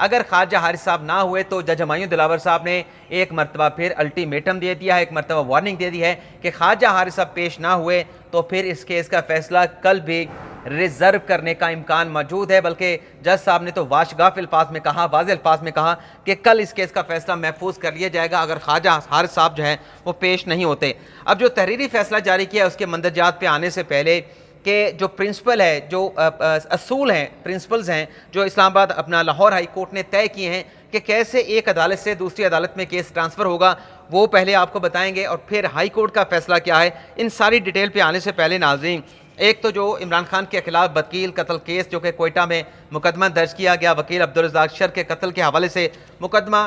اگر خواجہ حارث صاحب نہ ہوئے تو جج ہمایوں دلاور صاحب نے ایک مرتبہ پھر الٹیمیٹم دے دیا ہے، ایک مرتبہ وارننگ دے دی ہے کہ خواجہ حارث صاحب پیش نہ ہوئے تو پھر اس کیس کا فیصلہ کل بھی ریزرو کرنے کا امکان موجود ہے، بلکہ جج صاحب نے تو واشگاف الفاظ میں کہا، واضح الفاظ میں کہا کہ کل اس کیس کا فیصلہ محفوظ کر لیا جائے گا اگر خواجہ حارث صاحب جو ہیں وہ پیش نہیں ہوتے۔ اب جو تحریری فیصلہ جاری کیا ہے اس کے مندرجات پہ آنے سے پہلے کہ جو پرنسپل ہے، جو اصول ہیں، پرنسپلز ہیں جو اسلام آباد اپنا لاہور ہائی کورٹ نے طے کیے ہیں کہ کیسے ایک عدالت سے دوسری عدالت میں کیس ٹرانسفر ہوگا، وہ پہلے آپ کو بتائیں گے، اور پھر ہائی کورٹ کا فیصلہ کیا ہے۔ ان ساری ڈیٹیل پہ آنے سے پہلے ناظرین، ایک تو جو عمران خان کے خلاف وکیل قتل کیس جو کہ کوئٹہ میں مقدمہ درج کیا گیا وکیل عبدالرزاق شر کے قتل کے حوالے سے، مقدمہ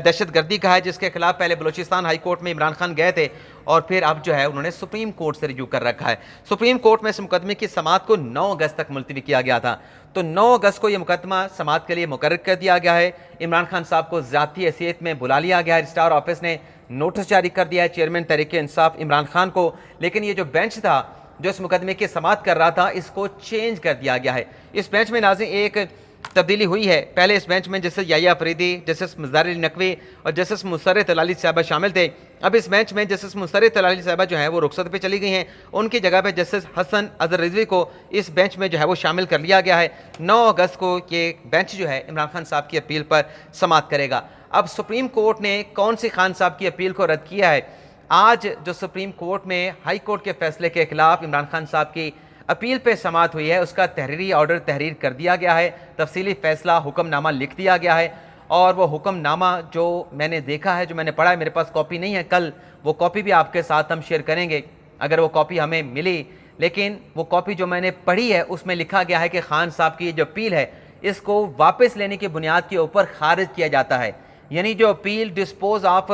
دہشت گردی کا ہے جس کے خلاف پہلے بلوچستان ہائی کورٹ میں عمران خان گئے تھے اور پھر اب جو ہے انہوں نے سپریم کورٹ سے رجوع کر رکھا ہے۔ سپریم کورٹ میں اس مقدمے کی سماعت کو 9 اگست تک ملتوی کیا گیا تھا، تو 9 اگست کو یہ مقدمہ سماعت کے لیے مقرر کر دیا گیا ہے۔ عمران خان صاحب کو ذاتی حیثیت میں بلا لیا گیا ہے، رجسٹرار آفس نے نوٹس جاری کر دیا ہے چیئرمین تحریک انصاف عمران خان کو، لیکن یہ جو بینچ تھا جو اس مقدمے کی سماعت کر رہا تھا اس کو چینج کر دیا گیا ہے۔ اس بینچ میں ناظرین ایک تبدیلی ہوئی ہے۔ پہلے اس بینچ میں جسٹس یحییٰ فریدی، جسٹس مزار علی نقوی اور جسٹس مسرت طلالی صاحبہ شامل تھے۔ اب اس بینچ میں جسٹس مسرت طلالی صاحبہ جو ہیں وہ رخصت پہ چلی گئی ہیں، ان کی جگہ پہ جسٹس حسن اظہر رضوی کو اس بینچ میں جو ہے وہ شامل کر لیا گیا ہے۔ 9 اگست کو یہ بینچ جو ہے عمران خان صاحب کی اپیل پر سماعت کرے گا۔ اب سپریم کورٹ نے کون سی خان صاحب کی اپیل کو رد کیا ہے؟ آج جو سپریم کورٹ میں ہائی کورٹ کے فیصلے کے خلاف عمران خان صاحب کی اپیل پہ سماعت ہوئی ہے، اس کا تحریری آرڈر تحریر کر دیا گیا ہے، تفصیلی فیصلہ حکم نامہ لکھ دیا گیا ہے، اور وہ حکم نامہ جو میں نے دیکھا ہے، جو میں نے پڑھا ہے، میرے پاس کاپی نہیں ہے، کل وہ کاپی بھی آپ کے ساتھ ہم شیئر کریں گے اگر وہ کاپی ہمیں ملی، لیکن وہ کاپی جو میں نے پڑھی ہے اس میں لکھا گیا ہے کہ خان صاحب کی جو اپیل ہے اس کو واپس لینے کی بنیاد کے اوپر خارج کیا جاتا ہے، یعنی جو اپیل ڈسپوز آف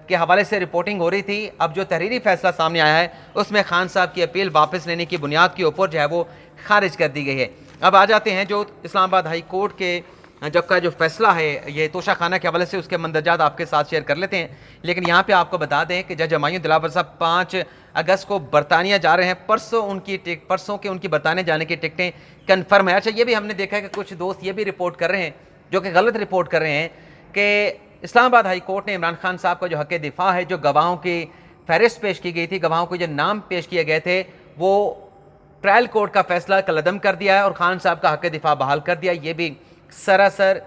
کے حوالے سے رپورٹنگ ہو رہی تھی، اب جو تحریری فیصلہ سامنے آیا ہے اس میں خان صاحب کی اپیل واپس لینے کی بنیاد کے اوپر جو ہے وہ خارج کر دی گئی ہے۔ اب آ جاتے ہیں جو اسلام آباد ہائی کورٹ کے جب کا جو فیصلہ ہے یہ توشہ خانہ کے حوالے سے، اس کے مندرجات آپ کے ساتھ شیئر کر لیتے ہیں، لیکن یہاں پہ آپ کو بتا دیں کہ جج ہمایوں دلاور صاحب 5 اگست کو برطانیہ جا رہے ہیں، پرسوں کے ان کی برطانیہ جانے کی ٹکٹیں کنفرم ہیں۔ اچھا، یہ بھی ہم نے دیکھا ہے کہ کچھ دوست یہ بھی رپورٹ کر رہے ہیں جو کہ غلط رپورٹ کر رہے ہیں کہ اسلام آباد ہائی کورٹ نے عمران خان صاحب کا جو حق دفاع ہے، جو گواہوں کی فہرست پیش کی گئی تھی، گواہوں کو جو نام پیش کیے گئے تھے، وہ ٹرائل کورٹ کا فیصلہ کالعدم کر دیا ہے اور خان صاحب کا حق دفاع بحال کر دیا۔ یہ بھی سراسر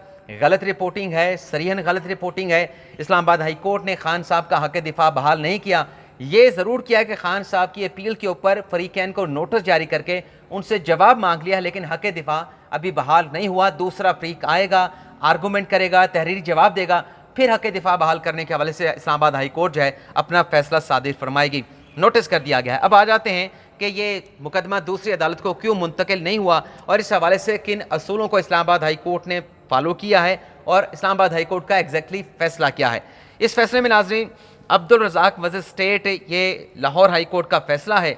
غلط رپورٹنگ ہے، صریحاً غلط رپورٹنگ ہے۔ اسلام آباد ہائی کورٹ نے خان صاحب کا حق دفاع بحال نہیں کیا، یہ ضرور کیا کہ خان صاحب کی اپیل کے اوپر فریقین کو نوٹس جاری کر کے ان سے جواب مانگ لیا، لیکن حق دفاع ابھی بحال نہیں ہوا۔ دوسرا فریق آئے گا، آرگومنٹ کرے گا، تحریری جواب دے گا، پھر حق دفاع بحال کرنے کے حوالے سے اسلام آباد ہائی کورٹ جو ہے اپنا فیصلہ صادر فرمائے گی۔ نوٹس کر دیا گیا ہے۔ اب آ جاتے ہیں کہ یہ مقدمہ دوسری عدالت کو کیوں منتقل نہیں ہوا اور اس حوالے سے کن اصولوں کو اسلام آباد ہائی کورٹ نے فالو کیا ہے اور اسلام آباد ہائی کورٹ کا ایگزیکٹلی فیصلہ کیا ہے۔ اس فیصلے میں ناظرین عبدالرزاق وزیر اسٹیٹ، یہ لاہور ہائی کورٹ کا فیصلہ ہے،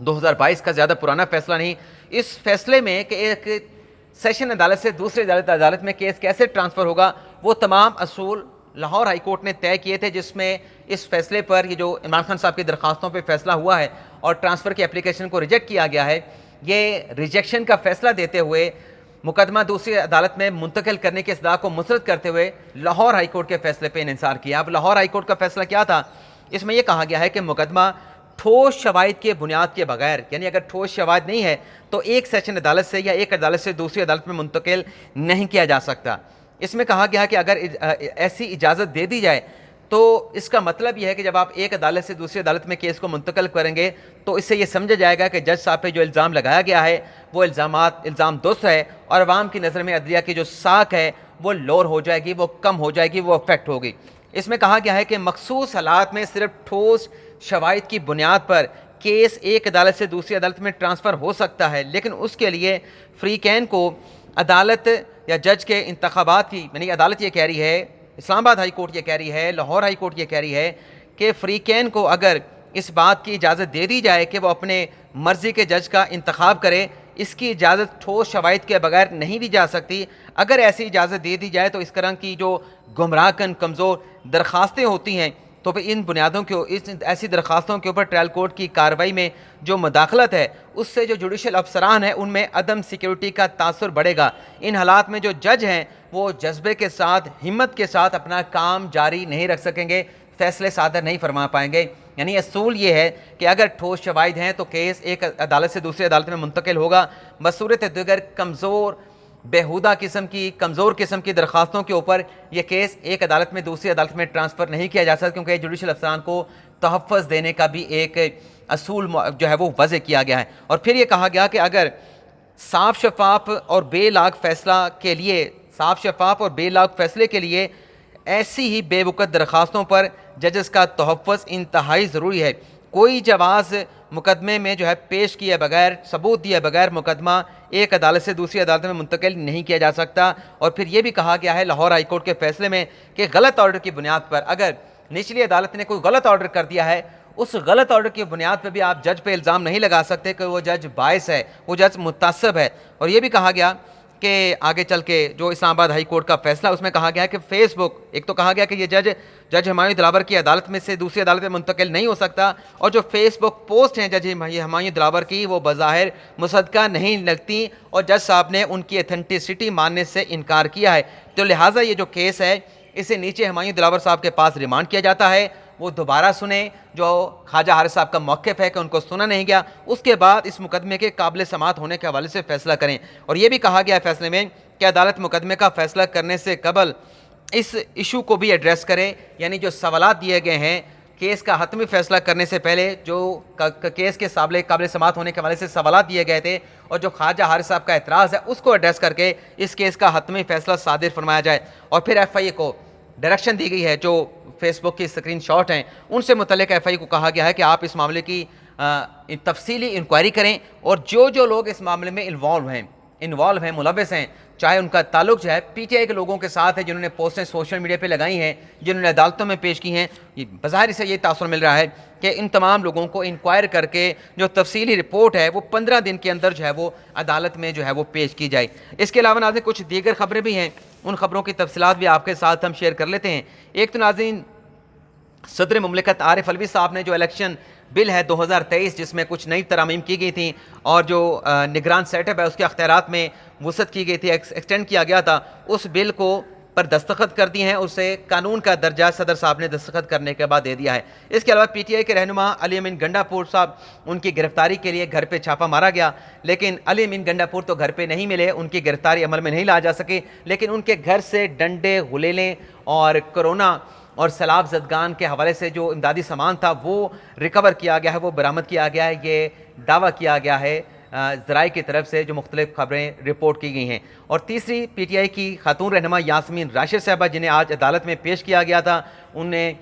2022 کا زیادہ پرانا فیصلہ نہیں۔ اس فیصلے میں کہ ایک سیشن عدالت سے دوسری عدالت میں کیس کیسے ٹرانسفر ہوگا، وہ تمام اصول لاہور ہائی کورٹ نے طے کیے تھے، جس میں اس فیصلے پر یہ جو عمران خان صاحب کی درخواستوں پہ فیصلہ ہوا ہے اور ٹرانسفر کی اپلیکیشن کو ریجیکٹ کیا گیا ہے، یہ ریجیکشن کا فیصلہ دیتے ہوئے مقدمہ دوسری عدالت میں منتقل کرنے کی استدعا کو مسترد کرتے ہوئے لاہور ہائی کورٹ کے فیصلے پہ انحصار کیا۔ اب لاہور ہائی کورٹ کا فیصلہ کیا تھا؟ اس میں یہ کہا گیا ہے کہ مقدمہ ٹھوس شواہد کے بنیاد کے بغیر، یعنی اگر ٹھوس شواہد نہیں ہے تو ایک سیشن عدالت سے یا ایک عدالت سے دوسری عدالت میں منتقل نہیں کیا جا سکتا۔ اس میں کہا گیا کہ اگر ایسی اجازت دے دی جائے تو اس کا مطلب یہ ہے کہ جب آپ ایک عدالت سے دوسری عدالت میں کیس کو منتقل کریں گے تو اس سے یہ سمجھا جائے گا کہ جج صاحب پہ جو الزام لگایا گیا ہے وہ الزام درست ہے، اور عوام کی نظر میں عدلیہ کی جو ساکھ ہے وہ لور ہو جائے گی، وہ کم ہو جائے گی، وہ افیکٹ ہوگی۔ اس میں کہا گیا ہے کہ مخصوص حالات میں صرف ٹھوس شواہد کی بنیاد پر کیس ایک عدالت سے دوسری عدالت میں ٹرانسفر ہو سکتا ہے، لیکن اس کے لیے فریقین کو عدالت یا جج کے انتخابات کی، یعنی عدالت یہ کہہ رہی ہے، اسلام آباد ہائی کورٹ یہ کہہ رہی ہے، لاہور ہائی کورٹ یہ کہہ رہی ہے کہ فریقین کو اگر اس بات کی اجازت دے دی جائے کہ وہ اپنے مرضی کے جج کا انتخاب کرے، اس کی اجازت ٹھوس شواہد کے بغیر نہیں دی جا سکتی۔ اگر ایسی اجازت دے دی جائے تو اس طرح کی جو گمراہ کن کمزور درخواستیں ہوتی ہیں تو پھر ان بنیادوں کے ایسی درخواستوں کے اوپر ٹرائل کورٹ کی کارروائی میں جو مداخلت ہے اس سے جو جوڈیشل افسران ہیں ان میں عدم سیکیورٹی کا تاثر بڑھے گا۔ ان حالات میں جو جج ہیں وہ جذبے کے ساتھ، ہمت کے ساتھ اپنا کام جاری نہیں رکھ سکیں گے، فیصلے صادر نہیں فرما پائیں گے۔ یعنی اصول یہ ہے کہ اگر ٹھوس شواہد ہیں تو کیس ایک عدالت سے دوسری عدالت میں منتقل ہوگا، بصورت دیگر بیہودہ کمزور قسم کی درخواستوں کے اوپر یہ کیس ایک عدالت میں دوسری عدالت میں ٹرانسفر نہیں کیا جا سکتا، کیونکہ جوڈیشل افسران کو تحفظ دینے کا بھی ایک اصول جو ہے وہ وضع کیا گیا ہے۔ اور پھر یہ کہا گیا کہ اگر صاف شفاف اور بے لاگ فیصلے کے لیے ایسی ہی بے وقت درخواستوں پر ججز کا تحفظ انتہائی ضروری ہے۔ کوئی جواز مقدمے میں جو ہے پیش کیے بغیر، ثبوت دیے بغیر مقدمہ ایک عدالت سے دوسری عدالت میں منتقل نہیں کیا جا سکتا۔ اور پھر یہ بھی کہا گیا ہے لاہور ہائی کورٹ کے فیصلے میں کہ غلط آرڈر کی بنیاد پر اگر نچلی عدالت نے کوئی غلط آرڈر کر دیا ہے، اس غلط آرڈر کی بنیاد پہ بھی آپ جج پہ الزام نہیں لگا سکتے کہ وہ جج باعث ہے، وہ جج متعصب ہے۔ اور یہ بھی کہا گیا کہ آگے چل کے جو اسلام آباد ہائی کورٹ کا فیصلہ اس میں کہا گیا کہ فیس بک، ایک تو کہا گیا کہ یہ جج ہمایوں دلاور کی عدالت میں سے دوسری عدالت میں منتقل نہیں ہو سکتا، اور جو فیس بک پوسٹ ہیں جج ہمایوں دلاور کی وہ بظاہر مصدقہ نہیں لگتی، اور جج صاحب نے ان کی ایتھنٹسٹی ماننے سے انکار کیا ہے۔ تو لہٰذا یہ جو کیس ہے اسے نیچے ہمایوں دلاور صاحب کے پاس ریمانڈ کیا جاتا ہے، وہ دوبارہ سنیں۔ جو خواجہ حارث صاحب کا موقف ہے کہ ان کو سنا نہیں گیا، اس کے بعد اس مقدمے کے قابل سماعت ہونے کے حوالے سے فیصلہ کریں۔ اور یہ بھی کہا گیا ہے فیصلے میں کہ عدالت مقدمے کا فیصلہ کرنے سے قبل اس ایشو کو بھی ایڈریس کرے، یعنی جو سوالات دیے گئے ہیں کیس کا حتمی فیصلہ کرنے سے پہلے، جو کیس کے قابل سماعت ہونے کے حوالے سے سوالات دیے گئے تھے اور جو خواجہ حارث صاحب کا اعتراض ہے اس کو ایڈریس کر کے اس کیس کا حتمی فیصلہ صادر فرمایا جائے۔ اور پھر ایف آئی اے کو ڈائریکشن دی گئی ہے، جو فیس بک کی اسکرین شاٹ ہیں ان سے متعلق ایف آئی اے کو کہا گیا ہے کہ آپ اس معاملے کی تفصیلی انکوائری کریں، اور جو لوگ اس معاملے میں انوالو ہیں، ملوث ہیں، چاہے ان کا تعلق جو ہے پی ٹی آئی کے لوگوں کے ساتھ ہے، جنہوں نے پوسٹیں سوشل میڈیا پہ لگائی ہیں، جنہوں نے عدالتوں میں پیش کی ہیں، بظاہر سے یہ تاثر مل رہا ہے کہ ان تمام لوگوں کو انکوائر کر کے جو تفصیلی رپورٹ ہے وہ 15 دن کے اندر جو ہے وہ عدالت میں جو ہے وہ پیش کی جائے۔ اس کے علاوہ ناظرین کچھ دیگر خبریں بھی ہیں، ان خبروں کی تفصیلات بھی آپ کے ساتھ ہم شیئر کر لیتے ہیں۔ ایک تو ناظرین صدر مملکت عارف علوی صاحب نے جو الیکشن بل ہے 2023 جس میں کچھ نئی ترامیم کی گئی تھیں اور جو نگران سیٹ اپ ہے اس کے اختیارات میں وسعت کی گئی تھی، ایکسٹینڈ کیا گیا تھا، اس بل کو پر دستخط کر دی ہیں، اسے قانون کا درجہ صدر صاحب نے دستخط کرنے کے بعد دے دیا ہے۔ اس کے علاوہ پی ٹی آئی کے رہنما علی امین گنڈا پور صاحب، ان کی گرفتاری کے لیے گھر پہ چھاپا مارا گیا، لیکن علی امین گنڈا پور تو گھر پہ نہیں ملے، ان کی گرفتاری عمل میں نہیں لا جا سکی، لیکن ان کے گھر سے ڈنڈے، غلیلیں اور کرونا اور سیلاب زدگان کے حوالے سے جو امدادی سامان تھا وہ ریکور کیا گیا ہے، وہ برآمد کیا گیا ہے، یہ دعویٰ کیا گیا ہے ذرائع کی طرف سے جو مختلف خبریں رپورٹ کی گئی ہیں۔ اور تیسری پی ٹی آئی کی خاتون رہنما یاسمین راشد صاحبہ، جنہیں آج عدالت میں پیش کیا گیا تھا، انہیں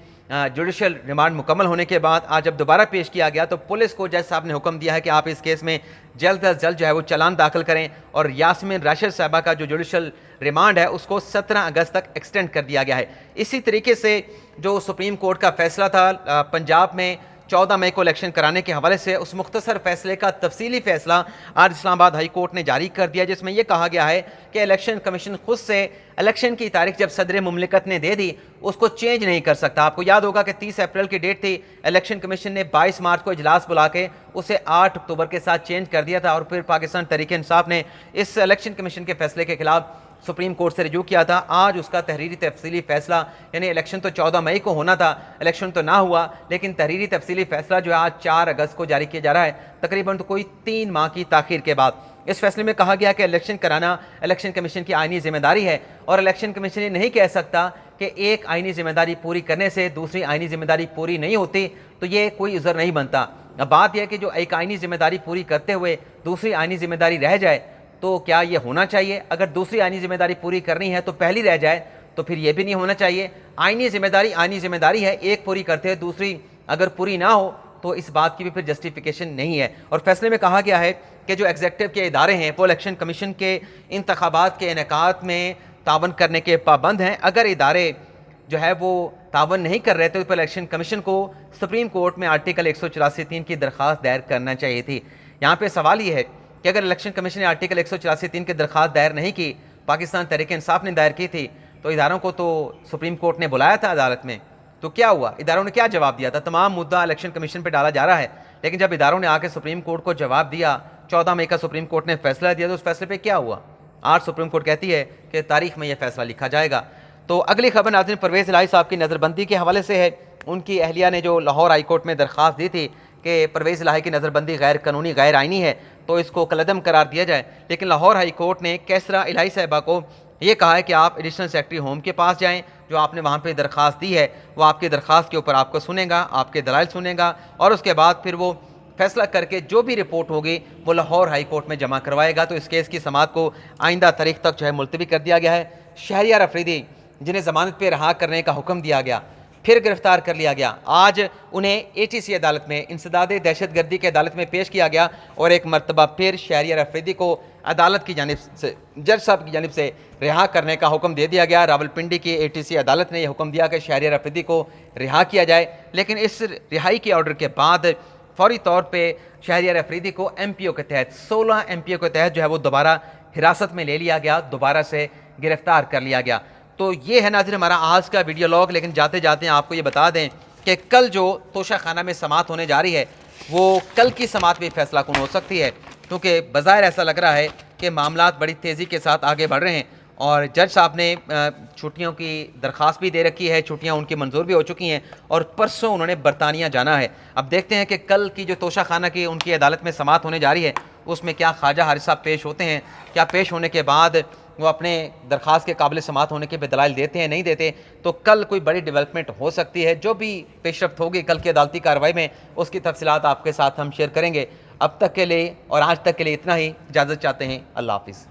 جوڈیشل ریمانڈ مکمل ہونے کے بعد آج جب دوبارہ پیش کیا گیا تو پولیس کو جج صاحب نے حکم دیا ہے کہ آپ اس کیس میں جلد از جلد جو ہے وہ چلان داخل کریں، اور یاسمین راشد صاحبہ کا جو جوڈیشل ریمانڈ ہے اس کو 17 اگست تک ایکسٹینڈ کر دیا گیا ہے۔ اسی طریقے سے جو سپریم کورٹ کا فیصلہ تھا پنجاب میں 14 مئی کو الیکشن کرانے کے حوالے سے، اس مختصر فیصلے کا تفصیلی فیصلہ آج اسلام آباد ہائی کورٹ نے جاری کر دیا، جس میں یہ کہا گیا ہے کہ الیکشن کمیشن خود سے الیکشن کی تاریخ جب صدر مملکت نے دے دی اس کو چینج نہیں کر سکتا۔ آپ کو یاد ہوگا کہ 30 اپریل کی ڈیٹ تھی، الیکشن کمیشن نے 22 مارچ کو اجلاس بلا کے اسے 8 اکتوبر کے ساتھ چینج کر دیا تھا، اور پھر پاکستان تحریک انصاف نے اس الیکشن کمیشن کے فیصلے کے خلاف سپریم کورٹ سے رجوع کیا تھا۔ آج اس کا تحریری تفصیلی فیصلہ، یعنی الیکشن تو 14 مئی کو ہونا تھا، الیکشن تو نہ ہوا، لیکن تحریری تفصیلی فیصلہ جو ہے آج 4 اگست کو جاری کیا جا رہا ہے، تقریباً تو کوئی 3 ماہ کی تاخیر کے بعد۔ اس فیصلے میں کہا گیا کہ الیکشن کرانا الیکشن کمیشن کی آئینی ذمہ داری ہے، اور الیکشن کمیشن یہ نہیں کہہ سکتا کہ ایک آئینی ذمہ داری پوری کرنے سے دوسری آئینی ذمہ داری پوری نہیں ہوتی، تو یہ کوئی عذر نہیں بنتا۔ اب بات یہ ہے کہ جو ایک آئینی ذمہ داری پوری کرتے ہوئے دوسری آئینی ذمہ داری رہ جائے تو کیا یہ ہونا چاہیے؟ اگر دوسری آئینی ذمہ داری پوری کرنی ہے تو پہلی رہ جائے تو پھر یہ بھی نہیں ہونا چاہیے۔ آئینی ذمہ داری ہے، ایک پوری کرتے ہوئے دوسری اگر پوری نہ ہو تو اس بات کی بھی پھر جسٹیفیکیشن نہیں ہے۔ اور فیصلے میں کہا گیا ہے کہ جو ایگزیکٹو کے ادارے ہیں وہ الیکشن کمیشن کے انتخابات کے انعقاد میں تعاون کرنے کے پابند ہیں۔ اگر ادارے جو ہے وہ تعاون نہیں کر رہے تو الیکشن کمیشن کو سپریم کورٹ میں آرٹیکل 184(3) کی درخواست دائر کرنا چاہیے تھی۔ یہاں پہ سوال یہ ہے کہ اگر الیکشن کمیشن نے آرٹیکل 184(3) کی درخواست دائر نہیں کی، پاکستان تحریک انصاف نے دائر کی تھی، تو اداروں کو تو سپریم کورٹ نے بلایا تھا عدالت میں، تو تو کیا ہوا؟ اداروں نے کیا جواب دیا تھا؟ تمام مدعا الیکشن کمیشن پہ ڈالا جا رہا ہے، لیکن جب اداروں نے آ کے سپریم کورٹ کو جواب دیا، 14 مئی کا سپریم کورٹ نے فیصلہ دیا، تو اس فیصلے پہ کیا ہوا؟ آج سپریم کورٹ کہتی ہے کہ تاریخ میں یہ فیصلہ لکھا جائے گا۔ تو اگلی خبر ناظرین پرویز الہی صاحب کی نظر بندی کے حوالے سے ہے۔ ان کی اہلیہ نے جو لاہور ہائی کورٹ میں درخواست دی تھی کہ پرویز الہی کی نظر بندی غیر قانونی غیر آئینی ہے تو اس کو کالعدم قرار دیا جائے، لیکن لاہور ہائی کورٹ نے کیسرا الہی صاحبہ کو یہ کہا ہے کہ آپ ایڈیشنل سیکرٹری ہوم کے پاس جائیں، جو آپ نے وہاں پہ درخواست دی ہے وہ آپ کی درخواست کے اوپر آپ کو سنے گا، آپ کے دلائل سنے گا، اور اس کے بعد پھر وہ فیصلہ کر کے جو بھی رپورٹ ہوگی وہ لاہور ہائی کورٹ میں جمع کروائے گا۔ تو اس کیس کی سماعت کو آئندہ تاریخ تک جو ہے ملتوی کر دیا گیا ہے۔ شہریار افریدی جنہیں ضمانت پہ رہا کرنے کا حکم دیا گیا، پھر گرفتار کر لیا گیا، آج انہیں ATC عدالت میں انسداد دہشت گردی کے عدالت میں پیش کیا گیا، اور ایک مرتبہ پھر شہریار افریدی کو عدالت کی جانب سے جج صاحب کی جانب سے رہا کرنے کا حکم دے دیا گیا۔ راولپنڈی کی ATC عدالت نے یہ حکم دیا کہ شہریار افریدی کو رہا کیا جائے، لیکن اس رہائی کے آرڈر کے بعد فوری طور پہ شہریار افریدی کو MPO کے تحت 16 MPO کے تحت جو ہے وہ دوبارہ حراست میں لے لیا گیا، دوبارہ سے گرفتار کر لیا گیا۔ تو یہ ہے ناظرین ہمارا آج کا ویڈیو لاگ، لیکن جاتے جاتے آپ کو یہ بتا دیں کہ کل جو توشہ خانہ میں سماعت ہونے جا رہی ہے وہ کل کی سماعت بھی فیصلہ کن ہو سکتی ہے، کیونکہ بظاہر ایسا لگ رہا ہے کہ معاملات بڑی تیزی کے ساتھ آگے بڑھ رہے ہیں، اور جج صاحب نے چھٹیوں کی درخواست بھی دے رکھی ہے، چھٹیاں ان کی منظور بھی ہو چکی ہیں، اور پرسوں انہوں نے برطانیہ جانا ہے۔ اب دیکھتے ہیں کہ کل کی جو توشہ خانہ کی ان کی عدالت میں سماعت ہونے جا رہی ہے اس میں کیا خواجہ حارث صاحب پیش ہوتے ہیں، کیا پیش ہونے کے بعد وہ اپنے درخواست کے قابل سماعت ہونے کے دلائل دیتے ہیں نہیں دیتے۔ تو کل کوئی بڑی ڈیولپمنٹ ہو سکتی ہے، جو بھی پیش رفت ہوگی کل کی عدالتی کارروائی میں اس کی تفصیلات آپ کے ساتھ ہم شیئر کریں گے۔ اب تک کے لیے اور آج تک کے لیے اتنا ہی، اجازت چاہتے ہیں، اللہ حافظ۔